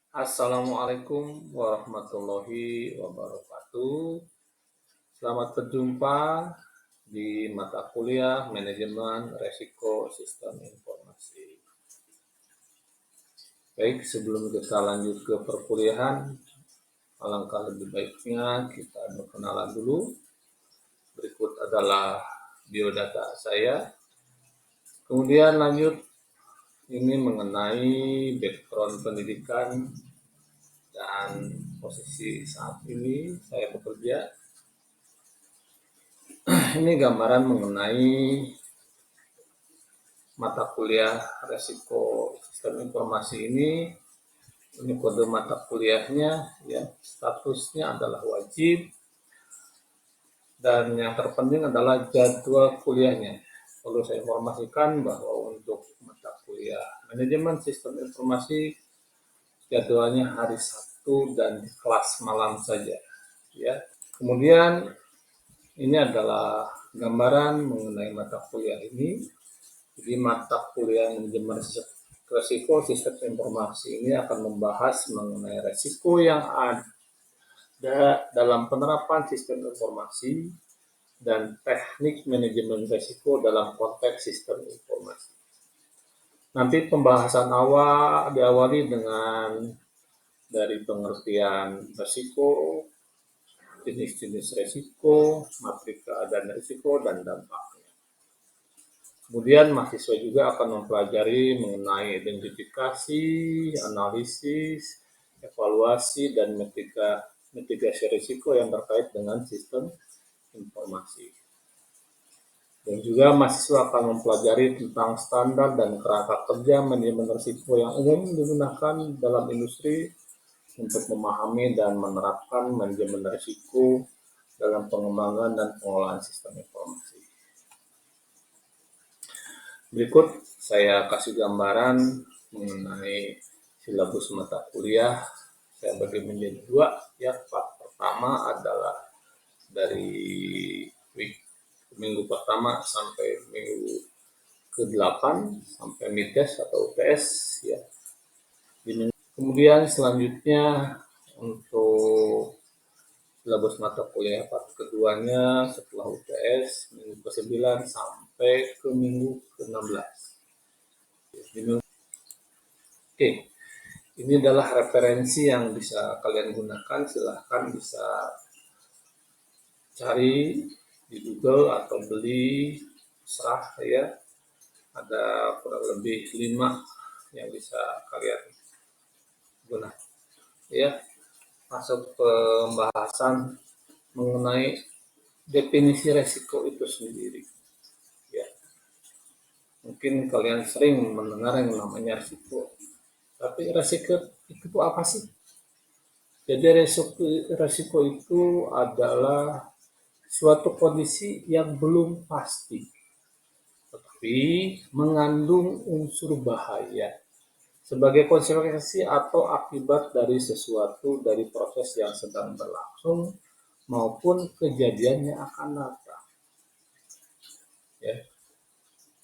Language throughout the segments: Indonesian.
Assalamualaikum warahmatullahi wabarakatuh. Selamat berjumpa di mata kuliah Manajemen Resiko Sistem Informasi. Baik, sebelum kita lanjut ke perkuliahan, alangkah lebih baiknya kita berkenalan dulu. Berikut adalah biodata saya. Kemudian lanjut ini mengenai background pendidikan dan posisi saat ini saya bekerja. Ini gambaran mengenai mata kuliah resiko sistem informasi ini. Ini kode mata kuliahnya, ya, statusnya adalah wajib, dan yang terpenting adalah jadwal kuliahnya. Perlu saya informasikan bahwa untuk mata kuliah manajemen sistem informasi jadwalnya hari Sabtu dan kelas malam saja, ya. Kemudian ini adalah gambaran mengenai mata kuliah ini. Jadi mata kuliah manajemen resiko sistem informasi ini akan membahas mengenai resiko yang ada dalam penerapan sistem informasi dan teknik manajemen resiko dalam konteks sistem informasi. Nanti pembahasan awal diawali dengan dari pengertian resiko, jenis-jenis resiko, matrika dan resiko, dan dampaknya. Kemudian mahasiswa juga akan mempelajari mengenai identifikasi, analisis, evaluasi, dan mitigasi risiko yang terkait dengan sistem informasi. Dan juga mahasiswa akan mempelajari tentang standar dan kerangka kerja manajemen risiko yang umum digunakan dalam industri untuk memahami dan menerapkan manajemen risiko dalam pengembangan dan pengelolaan sistem informasi. Berikut saya kasih gambaran mengenai silabus mata kuliah. Saya bagi menjadi dua, ya. Part pertama adalah dari minggu pertama sampai minggu ke-8 sampai midtest atau UTS, ya. Kemudian selanjutnya untuk silabus mata kuliah part keduanya setelah UTS minggu ke-9 sampai ke minggu ke-16. Oke, ini adalah referensi yang bisa kalian gunakan. Silahkan bisa cari di Google atau beli, serah, ya. Ada kurang lebih 5 yang bisa kalian gunakan, ya. Masuk pembahasan mengenai definisi resiko itu sendiri, ya. Mungkin kalian sering mendengar yang namanya resiko, tapi resiko itu apa sih? Jadi resiko itu adalah suatu kondisi yang belum pasti, tetapi mengandung unsur bahaya sebagai konsekuensi atau akibat dari sesuatu dari proses yang sedang berlangsung maupun kejadian yang akan datang. Ya.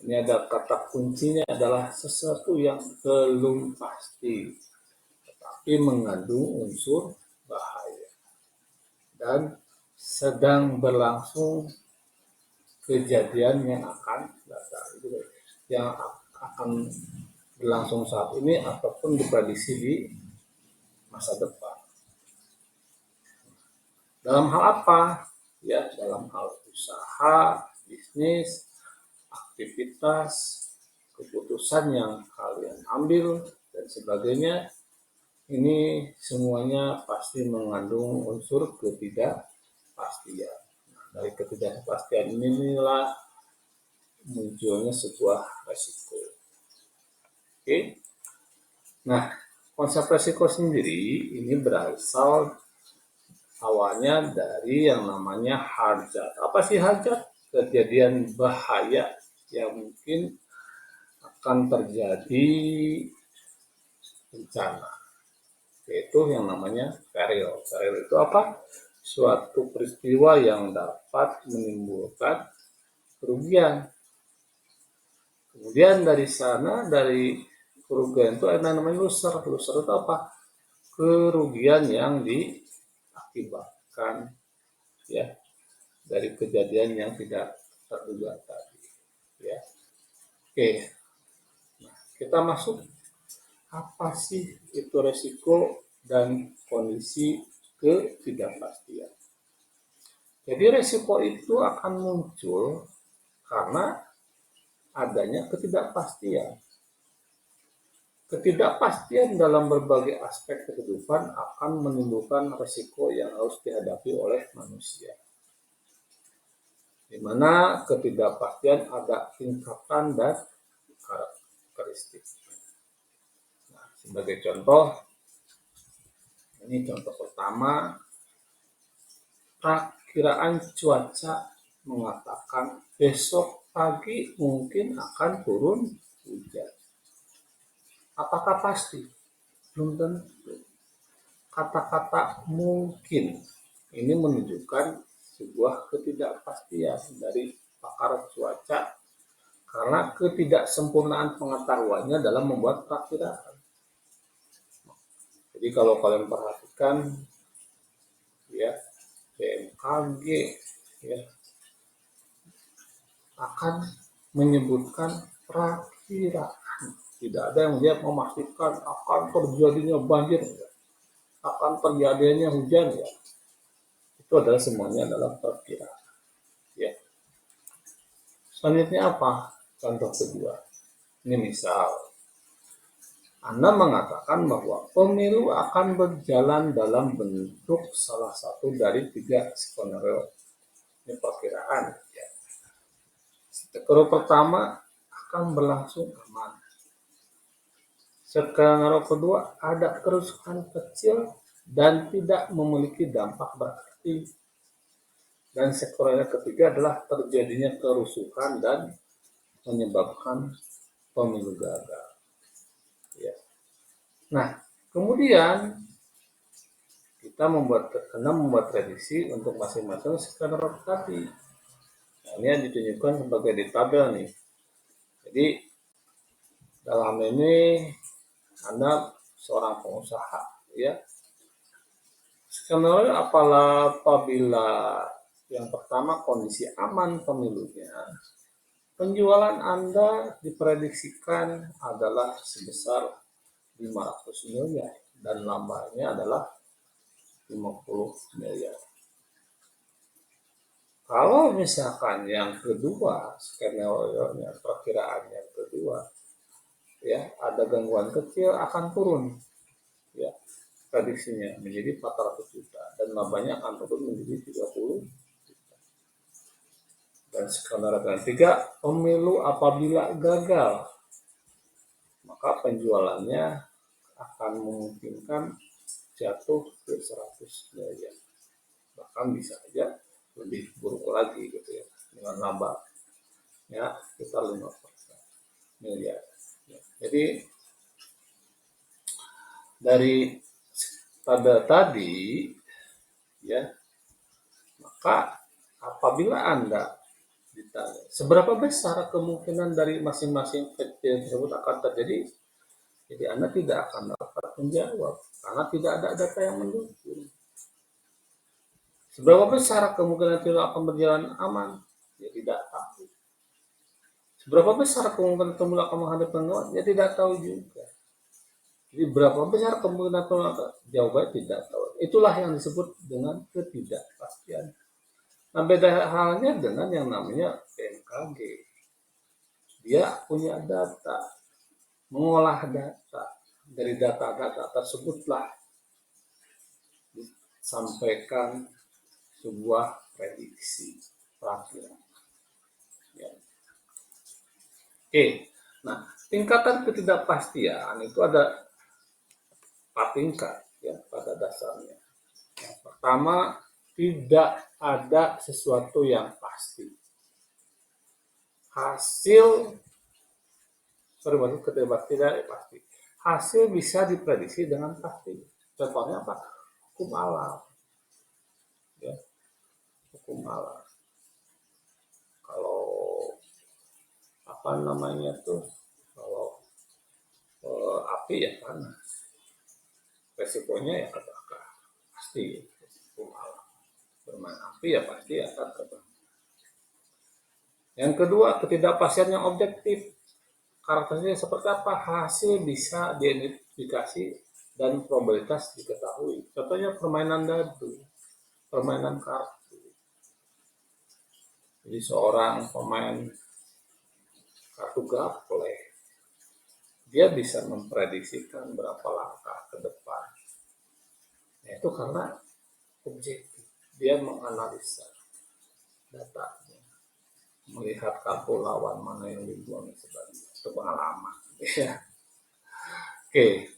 Ini ada kata kuncinya adalah sesuatu yang belum pasti, tetapi mengandung unsur bahaya dan sedang berlangsung kejadian yang akan datang, yang akan berlangsung saat ini ataupun diprediksi di masa depan. Dalam hal apa? Ya, dalam hal usaha, bisnis, aktivitas, keputusan yang kalian ambil, dan sebagainya. Ini semuanya pasti mengandung unsur ketidakpastian. Nah, dari ketidakpastian inilah munculnya sebuah resiko. Oke. Nah, konsep resiko sendiri ini berasal awalnya dari yang namanya hadzat. Apa sih hadzat? Kejadian bahaya yang mungkin akan terjadi bencana, yaitu yang namanya peril. Peril itu apa? Suatu peristiwa yang dapat menimbulkan kerugian. Kemudian dari sana, dari kerugian itu ada namanya loser. Loser itu apa? kerugian yang diakibatkan ya dari kejadian yang tidak terduga tadi ya. Oke, nah, kita masuk apa sih itu resiko dan kondisi ketidakpastian. Jadi resiko itu akan muncul karena adanya ketidakpastian. Ketidakpastian dalam berbagai aspek kehidupan akan menimbulkan resiko yang harus dihadapi oleh manusia. Di mana ketidakpastian ada tingkatan dan karakteristik. Nah, sebagai contoh, ini contoh pertama, perkiraan cuaca mengatakan besok pagi mungkin akan turun hujan. Apakah pasti? Belum tentu. Kata-kata mungkin ini menunjukkan sebuah ketidakpastian dari pakar cuaca karena ketidaksempurnaan pengetahuannya dalam membuat perkiraan. Jadi kalau kalian perhatikan ya, BMKG ya akan menyebutkan perkiraan. Tidak ada yang dia memastikan akan terjadinya banjir, akan terjadinya hujan ya. Itu adalah semuanya adalah perkiraan. Ya. Selanjutnya apa? Contoh kedua. Ini misal Anda mengatakan bahwa pemilu akan berjalan dalam bentuk salah satu dari 3 skenario. Ini perkiraan. Ya. Skenario pertama akan berlangsung aman. Skenario kedua ada kerusuhan kecil dan tidak memiliki dampak berarti. Dan skenario ketiga adalah terjadinya kerusuhan dan menyebabkan pemilu gagal. Ya. Nah, kemudian kita membuat prediksi untuk masing-masing skenario tadi. Nah, ini yang ditunjukkan sebagai di tabel nih. Jadi dalam ini Anda seorang pengusaha, ya. Skenario apabila yang pertama kondisi aman pemilunya, penjualan Anda diprediksikan adalah sebesar 500 miliar dan lambanya adalah 50 miliar. Kalau misalkan yang kedua, skenario-nya perkiraan yang kedua, ya ada gangguan kecil akan turun, ya prediksinya menjadi 400 juta dan labanya akan turun menjadi 30 juta. Dan skenario ketiga, pemilu apabila gagal, maka penjualannya akan memungkinkan jatuh ke 100 miliar. Bahkan bisa aja lebih buruk lagi gitu ya, dengan laba ya kita 5% miliar. Ya. Jadi dari tabel tadi ya, maka apabila Anda ditanya seberapa besar kemungkinan dari masing-masing kejadian tersebut akan terjadi, jadi Anda tidak akan dapat menjawab karena tidak ada data yang mendukung. Seberapa besar kemungkinan itu akan berjalan aman? Ya tidak tahu. Seberapa besar kemungkinan kamu akan menghadapi gangguan? Ya tidak tahu juga. Jadi berapa besar kemungkinan kamu akan? Jawabannya tidak tahu. Itulah yang disebut dengan ketidakpastian. Nah, beda halnya dengan yang namanya BMKG. Dia punya data, mengolah data. Dari data-data tersebutlah disampaikan sebuah prediksi perakiraan. Ya. Oke, nah tingkatan ketidakpastian itu ada 4 tingkat ya pada dasarnya. Yang pertama, tidak ada sesuatu yang pasti. Ketidakpastian pasti. Hasil bisa diprediksi dengan pasti. Contohnya apa? Hukum alam. Ya, hukum alam. Kalau apa namanya tuh, kalau api ya panas, resikonya ya kebakar, pasti resiko alam. Bermain api ya pasti akan kebakar. Yang kedua, ketidakpastian yang objektif. Karakteristiknya seperti apa? Hasil bisa diidentifikasi dan probabilitas diketahui. Contohnya permainan dadu, permainan kartu. Jadi seorang pemain kartu gaple, dia bisa memprediksikan berapa langkah ke depan. Nah, itu karena objektif. Dia menganalisa datanya, melihat kartu lawan mana yang dibuang sebagai itu pengalaman. Ya. Oke.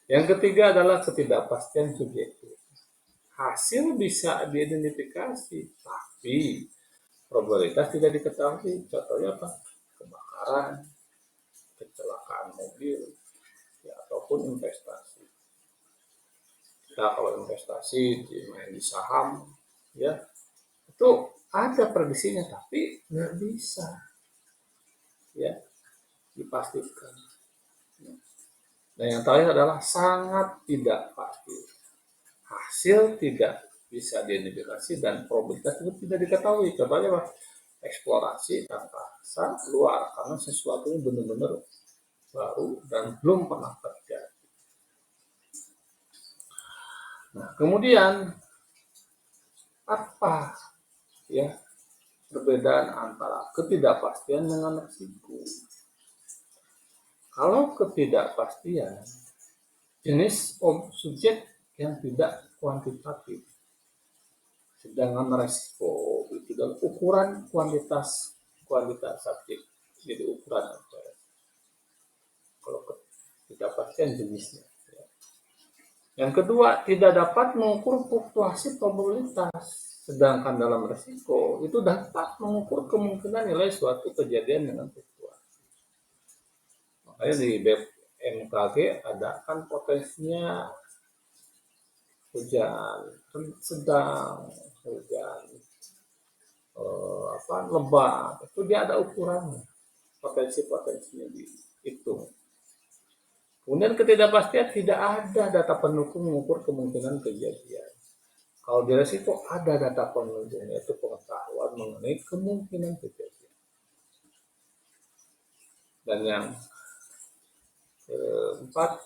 Yang ketiga adalah ketidakpastian subjektif. Hasil bisa diidentifikasi, tapi probabilitas tidak diketahui. Contohnya apa? Kebakaran, kecelakaan mobil, ya, ataupun investasi. Kita kalau investasi main di saham, ya itu ada prediksinya, tapi nggak bisa, ya, dipastikan. Dan yang terakhir adalah sangat tidak pasti. Hasil tidak bisa diidentifikasi dan probabilitas itu tidak diketahui. Contohnya apa? Eksplorasi angkasa luar, karena sesuatu ini benar-benar baru dan belum pernah terjadi. Nah, kemudian apa ya perbedaan antara ketidakpastian dengan risiko? Kalau ketidakpastian, jenis subjek yang tidak kuantitatif, sedangkan risiko itu dalam ukuran kuantitas subjek, jadi ukuran apa? Kalau ketidakpastian jenisnya. Ya. Yang kedua, tidak dapat mengukur fluktuasi probabilitas. Sedangkan dalam risiko itu dapat mengukur kemungkinan nilai suatu kejadian dengan fluktuasi. Makanya di BMKG ada kan potensinya hujan sedang, hujan lebat, itu dia ada ukurannya, potensinya dihitung. Kemudian ketidakpastian, tidak ada data pendukung mengukur kemungkinan kejadian. Kalau di risiko ada data pendukung, yaitu pengetahuan mengenai kemungkinan kejadian. Dan yang keempat,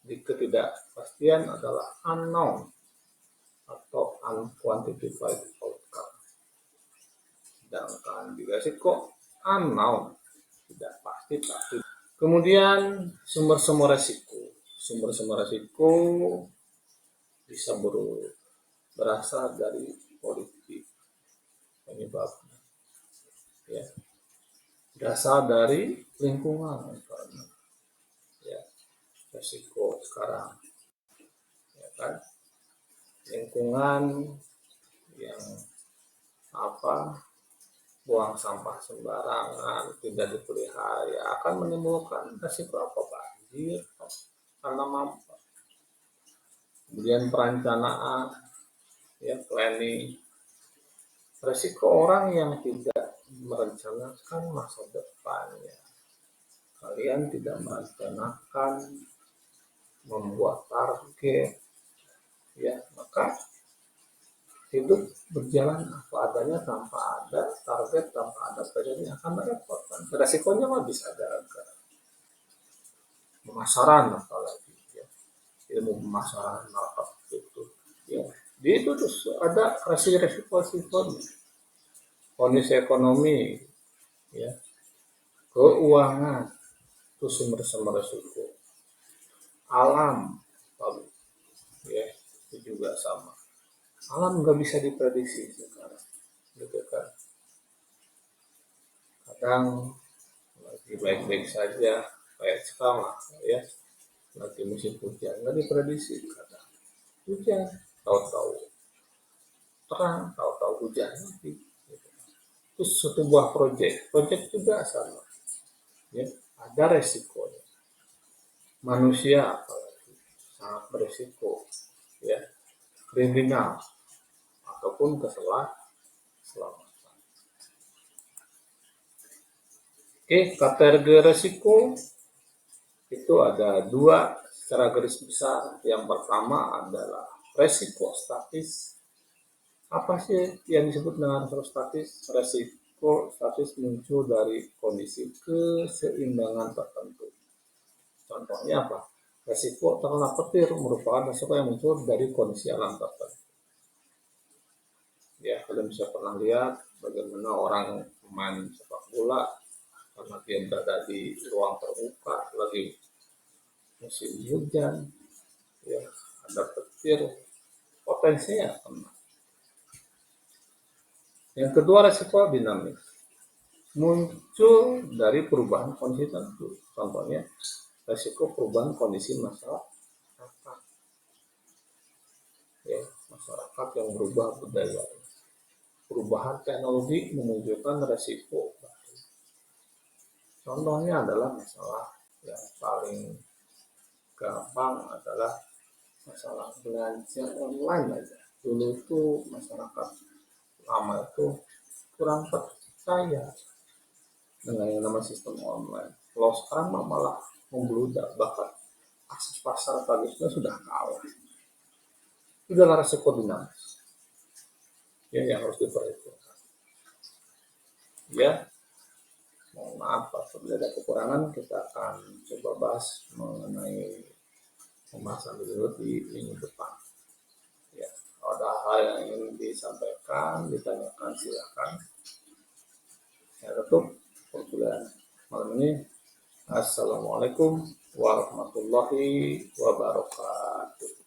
di ketidakpastian adalah unknown atau unquantified outcome. Sedangkan di risiko unknown, tidak pasti tapi. Kemudian sumber-sumber resiko. Sumber-sumber resiko bisa berasal dari politik penyebabnya, ya, berasal dari lingkungan, ya, resiko sekarang, ya kan, lingkungan yang buang sampah sembarangan, tidak dipelihara, ya, akan menimbulkan resiko banjir karena mampu. Kemudian perencanaan, ya, planning, resiko orang yang tidak merencanakan masa depannya. Kalian tidak merencanakan membuat target, ya, maka hidup berjalan apa adanya tanpa ada target, tanpa ada planning akan merepotkan. Resikonya mah bisa gagal. Pemasaran apalagi, ya, ilmu pemasaran apa itu, ya, di itu terus ada resiko-resikonya. Kondisi ekonomi, ya, keuangan, itu sumber-sumber resiko. Alam, ya, itu juga sama. Alam nggak bisa diprediksi sekarang, gitu kan. Kadang lagi baik-baik saja, kayak sekarang, ya, lagi musim hujan, nggak diprediksi. Kadang hujan, tahu-tahu terang, tahu-tahu hujan nanti. Gitu. Itu sebuah proyek juga sama, ya, ada resikonya. Manusia apalagi sangat beresiko, ya, kriminal ataupun keselamatan. Oke, kategori resiko itu ada 2 secara garis besar. Yang pertama adalah resiko statis. Apa sih yang disebut dengan resiko statis? Resiko statis muncul dari kondisi keseimbangan tertentu. Contohnya apa? Resiko terkena petir merupakan resiko yang muncul dari kondisi alam tertentu. Ya, kalian bisa pernah lihat bagaimana orang main sepak bola karena dia berada di ruang terbuka, lagi musim hujan, ya ada petir, potensinya kena. Yang kedua, resiko dinamis muncul dari perubahan kondisi tertentu. Contohnya resiko perubahan kondisi masyarakat, ya, masyarakat yang berubah budaya, perubahan teknologi menunjukkan resiko. Contohnya adalah masalah yang paling gampang adalah masalah belanja online aja. Dulu itu masyarakat lama itu kurang percaya dengan yang namanya sistem online. Kalau sekarang malah membludak, bahkan akses pasar tradisional sudah kalah. Itu adalah resiko dinamis ya, yang harus diperhitungkan. Ya, mohon maaf apabila ada kekurangan, kita akan coba bahas mengenai pembahasan dulu di minggu depan. Ya, kalau ada hal yang ingin disampaikan, ditanyakan, silakan. Saya tutup perkuliahan malam ini. Assalamualaikum warahmatullahi wabarakatuh.